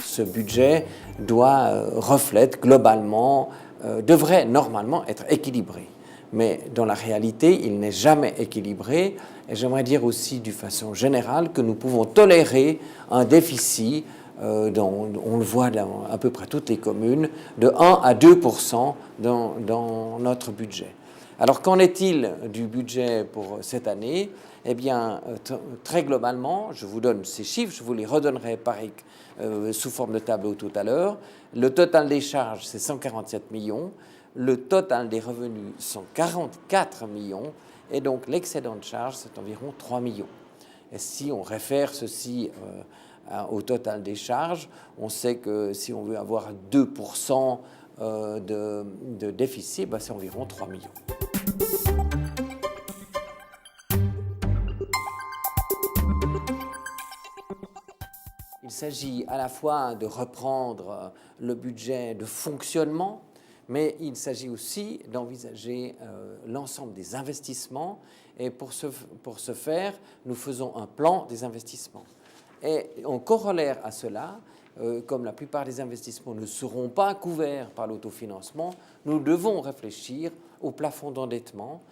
Ce budget reflète globalement, devrait normalement être équilibré. Mais dans la réalité, il n'est jamais équilibré. Et j'aimerais dire aussi, d'une façon générale, que nous pouvons tolérer un déficit, on le voit dans à peu près toutes les communes, de 1 à 2% dans notre budget. Alors, qu'en est-il du budget pour cette année? Eh bien, très globalement, je vous donne ces chiffres, je vous les redonnerai sous forme de tableau tout à l'heure. Le total des charges, c'est 147 millions. Le total des revenus, 144 millions. Et donc, l'excédent de charges, c'est environ 3 millions. Et si on réfère ceci au total des charges, on sait que si on veut avoir 2% de déficit, ben c'est environ 3 millions. Il s'agit à la fois de reprendre le budget de fonctionnement, mais il s'agit aussi d'envisager l'ensemble des investissements. Et pour ce faire, nous faisons un plan des investissements. Et en corollaire à cela, comme la plupart des investissements ne seront pas couverts par l'autofinancement, nous devons réfléchir au plafond d'endettement,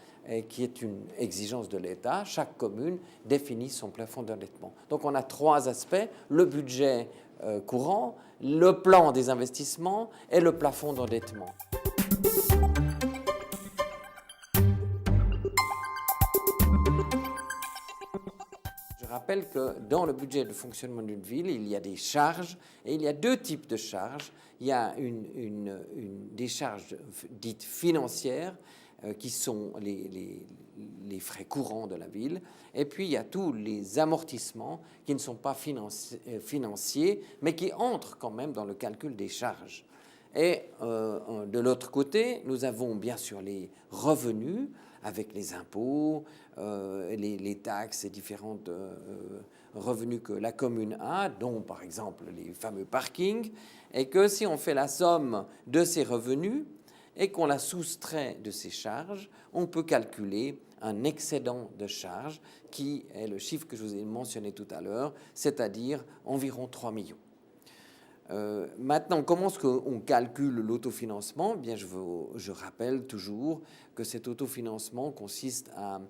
qui est une exigence de l'État. Chaque commune définit son plafond d'endettement. Donc on a 3 aspects, le budget courant, le plan des investissements et le plafond d'endettement. Je rappelle que dans le budget de fonctionnement d'une ville, il y a des charges, et il y a 2 types de charges. Il y a des charges dites financières, qui sont les frais courants de la ville, et puis il y a tous les amortissements qui ne sont pas financiers, mais qui entrent quand même dans le calcul des charges. Et de l'autre côté, nous avons bien sûr les revenus, avec les impôts, les taxes et différents revenus que la commune a, dont par exemple les fameux parkings, et que si on fait la somme de ces revenus et qu'on la soustrait de ces charges, on peut calculer un excédent de charges qui est le chiffre que je vous ai mentionné tout à l'heure, c'est-à-dire environ 3 millions. Maintenant, comment est-ce qu'on calcule l'autofinancement? Bien, je rappelle toujours que cet autofinancement consiste à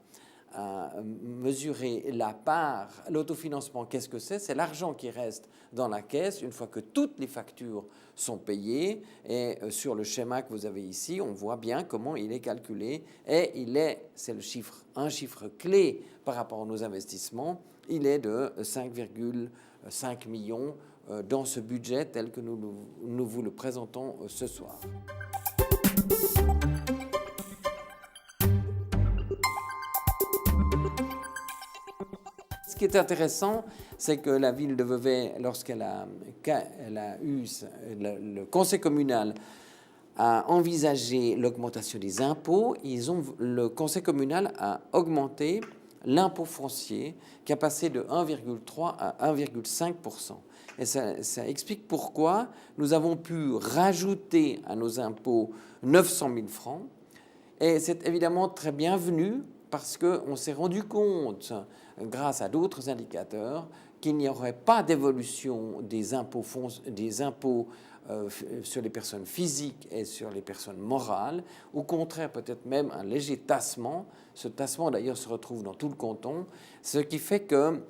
mesurer la part. L'autofinancement, qu'est-ce que c'est? C'est l'argent qui reste dans la caisse une fois que toutes les factures sont payées. Et sur le schéma que vous avez ici, on voit bien comment il est calculé. Et c'est un chiffre clé par rapport à nos investissements. Il est de 5,5 millions dans ce budget tel que nous vous le présentons ce soir. Ce qui est intéressant, c'est que la ville de Vevey, lorsqu'elle a eu le conseil communal a envisagé l'augmentation des impôts, le conseil communal a augmenté l'impôt foncier qui a passé de 1,3 à 1,5%. Et ça explique pourquoi nous avons pu rajouter à nos impôts 900 000 francs. Et c'est évidemment très bienvenu parce qu'on s'est rendu compte, grâce à d'autres indicateurs, qu'il n'y aurait pas d'évolution des impôts sur les personnes physiques et sur les personnes morales. Au contraire, peut-être même un léger tassement. Ce tassement, d'ailleurs, se retrouve dans tout le canton, ce qui fait que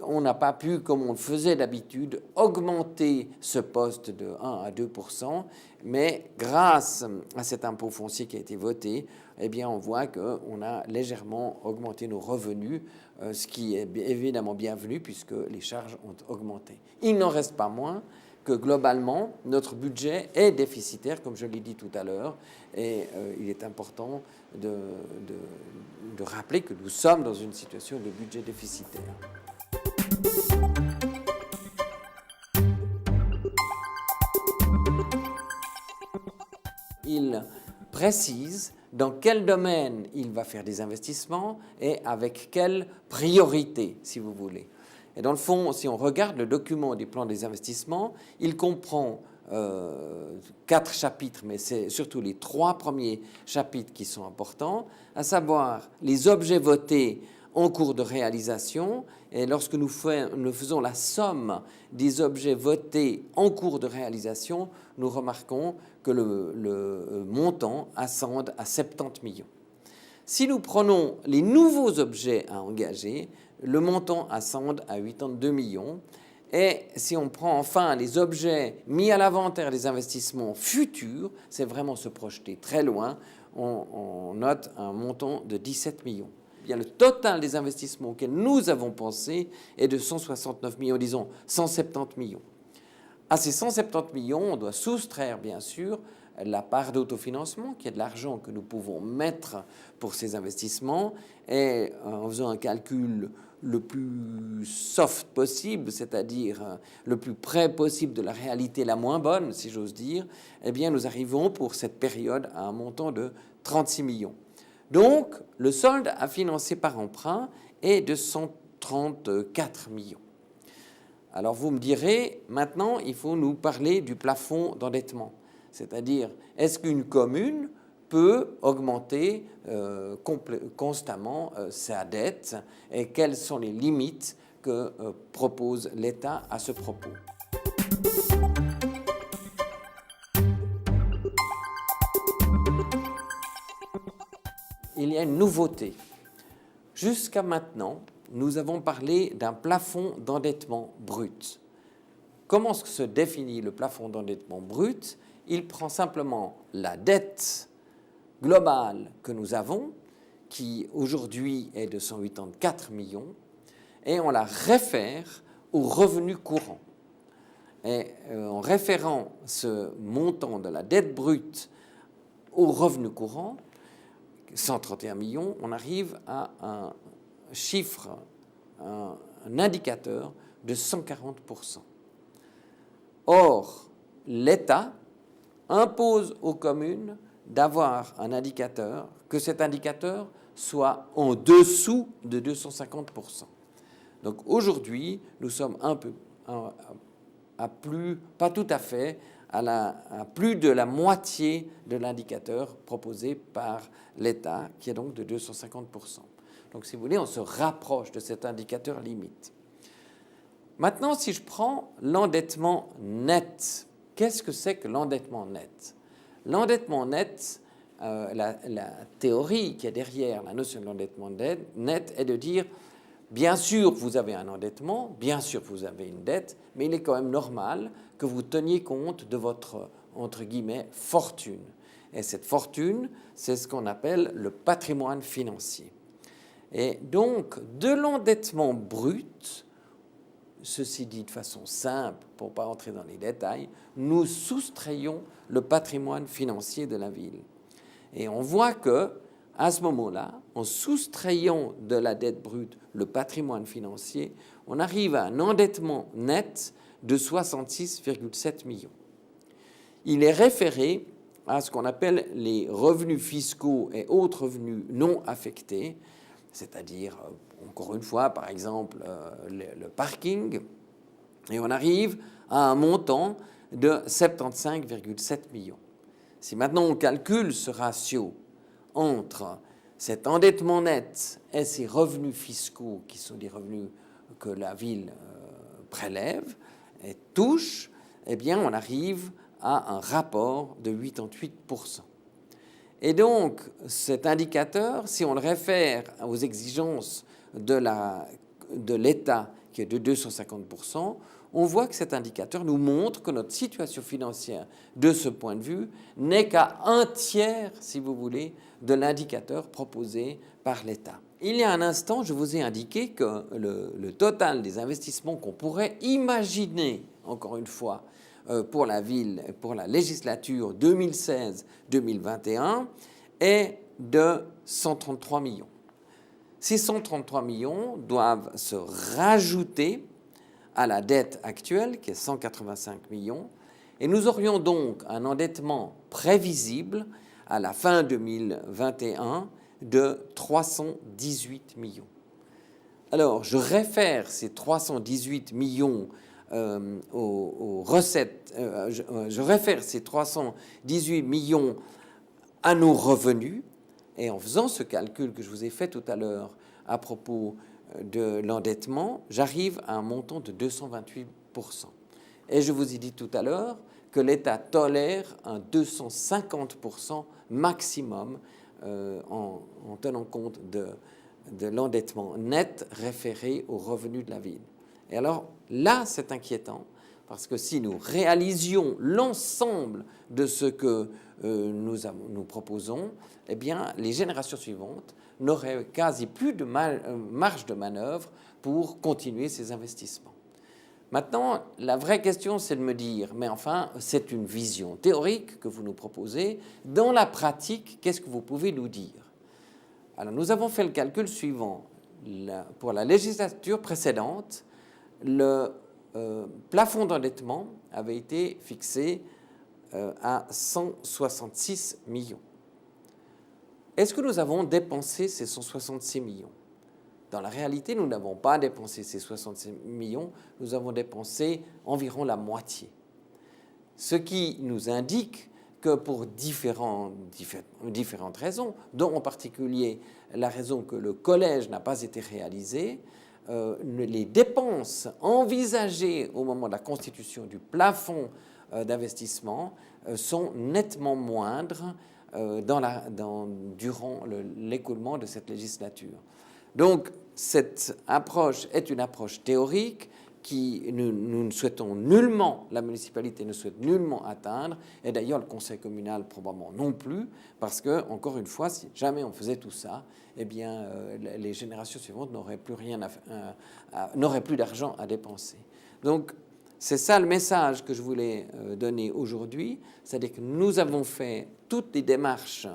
on n'a pas pu, comme on le faisait d'habitude, augmenter ce poste de 1 à 2%, mais grâce à cet impôt foncier qui a été voté, eh bien, on voit qu'on a légèrement augmenté nos revenus, ce qui est évidemment bienvenu puisque les charges ont augmenté. Il n'en reste pas moins que globalement, notre budget est déficitaire, comme je l'ai dit tout à l'heure, et il est important de rappeler que nous sommes dans une situation de budget déficitaire. Il précise dans quel domaine il va faire des investissements et avec quelle priorité, si vous voulez. Et dans le fond, si on regarde le document des plans des investissements, il comprend 4 chapitres, mais c'est surtout les 3 premiers chapitres qui sont importants, à savoir les objets votés en cours de réalisation. Et lorsque nous faisons la somme des objets votés en cours de réalisation, nous remarquons que le montant ascende à 70 millions. Si nous prenons les nouveaux objets à engager, le montant ascende à 82 millions. Et si on prend enfin les objets mis à l'inventaire des investissements futurs, c'est vraiment se projeter très loin, on note un montant de 17 millions. Bien, le total des investissements auxquels nous avons pensé est de 169 millions, disons 170 millions. À ces 170 millions, on doit soustraire bien sûr la part d'autofinancement, qui est de l'argent que nous pouvons mettre pour ces investissements, et en faisant un calcul le plus soft possible, c'est-à-dire le plus près possible de la réalité la moins bonne, si j'ose dire, eh bien nous arrivons pour cette période à un montant de 36 millions. Donc, le solde à financer par emprunt est de 134 millions. Alors, vous me direz, maintenant, il faut nous parler du plafond d'endettement. C'est-à-dire, est-ce qu'une commune peut augmenter constamment sa dette et quelles sont les limites que propose l'État à ce propos? Il y a une nouveauté. Jusqu'à maintenant, nous avons parlé d'un plafond d'endettement brut. Comment se définit le plafond d'endettement brut? Il prend simplement la dette globale que nous avons, qui aujourd'hui est de 184 millions, et on la réfère au revenu courant. Et en référant ce montant de la dette brute au revenu courant, 131 millions, on arrive à un chiffre, un indicateur de 140%. Or, l'État impose aux communes d'avoir un indicateur, que cet indicateur soit en dessous de 250%. Donc aujourd'hui, nous sommes à plus, pas tout à fait, à plus de la moitié de l'indicateur proposé par l'État, qui est donc de 250%. Donc si vous voulez, on se rapproche de cet indicateur limite. Maintenant, si je prends l'endettement net, qu'est-ce que c'est que l'endettement net? L'endettement net, la théorie qui est derrière la notion de l'endettement net est de dire, bien sûr, vous avez un endettement, bien sûr, vous avez une dette, mais il est quand même normal que vous teniez compte de votre, entre guillemets, fortune. Et cette fortune, c'est ce qu'on appelle le patrimoine financier. Et donc, de l'endettement brut, ceci dit de façon simple, pour ne pas entrer dans les détails, nous soustrayons le patrimoine financier de la ville. Et on voit que, à ce moment-là, en soustrayant de la dette brute le patrimoine financier, on arrive à un endettement net de 66,7 millions. Il est référé à ce qu'on appelle les revenus fiscaux et autres revenus non affectés, c'est-à-dire, encore une fois, par exemple, le parking, et on arrive à un montant de 75,7 millions. Si maintenant on calcule ce ratio entre cet endettement net et ces revenus fiscaux, qui sont des revenus que la ville prélève et touche, eh bien on arrive à un rapport de 88%. Et donc, cet indicateur, si on le réfère aux exigences de l'État, qui est de 250%, on voit que cet indicateur nous montre que notre situation financière, de ce point de vue, n'est qu'à un tiers, si vous voulez, de l'indicateur proposé par l'État. Il y a un instant, je vous ai indiqué que le total des investissements qu'on pourrait imaginer, encore une fois, pour la ville, pour la législature 2016-2021, est de 133 millions. Ces 133 millions doivent se rajouter à la dette actuelle, qui est 185 millions, et nous aurions donc un endettement prévisible à la fin 2021 de 318 millions. Alors, je réfère ces 318 millions aux recettes, je réfère ces 318 millions à nos revenus, et en faisant ce calcul que je vous ai fait tout à l'heure à propos de l'endettement, j'arrive à un montant de 228%. Et je vous ai dit tout à l'heure que l'État tolère un 250% maximum en tenant compte de l'endettement net référé aux revenus de la ville. Et alors là, c'est inquiétant, parce que si nous réalisions l'ensemble de ce que nous proposons, eh bien, les générations suivantes n'auraient quasi plus de marge de manœuvre pour continuer ces investissements. Maintenant, la vraie question, c'est de me dire, mais enfin, c'est une vision théorique que vous nous proposez. Dans la pratique, qu'est-ce que vous pouvez nous dire? Alors, nous avons fait le calcul suivant. Pour la législature précédente, le plafond d'endettement avait été fixé à 166 millions. Est-ce que nous avons dépensé ces 166 millions? Dans la réalité, nous n'avons pas dépensé ces 66 millions, nous avons dépensé environ la moitié. Ce qui nous indique que pour différentes raisons, dont en particulier la raison que le collège n'a pas été réalisé, les dépenses envisagées au moment de la constitution du plafond d'investissement sont nettement moindres durant l'écoulement de cette législature. Donc, cette approche est une approche théorique qui nous ne souhaitons nullement, la municipalité ne souhaite nullement atteindre, et d'ailleurs le conseil communal probablement non plus, parce que, encore une fois, si jamais on faisait tout ça, eh bien, les générations suivantes n'auraient plus d'argent à dépenser. Donc, c'est ça le message que je voulais donner aujourd'hui, c'est-à-dire que nous avons fait toutes les démarches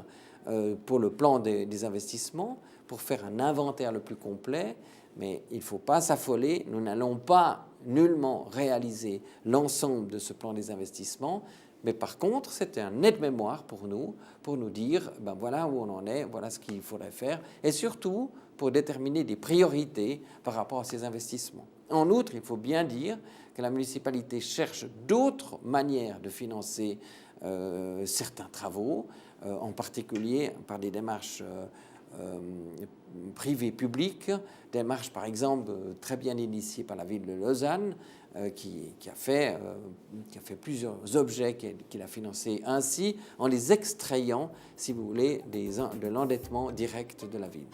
pour le plan des investissements, pour faire un inventaire le plus complet, mais il ne faut pas s'affoler, nous n'allons pas nullement réaliser l'ensemble de ce plan des investissements, mais par contre, c'était un aide-mémoire pour nous dire, ben voilà où on en est, voilà ce qu'il faudrait faire, et surtout pour déterminer des priorités par rapport à ces investissements. En outre, il faut bien dire que la municipalité cherche d'autres manières de financer certains travaux, en particulier par des démarches privées publiques, démarches par exemple très bien initiées par la ville de Lausanne, qui a fait plusieurs objets qu'il a financés ainsi, en les extrayant, si vous voulez, de l'endettement direct de la ville.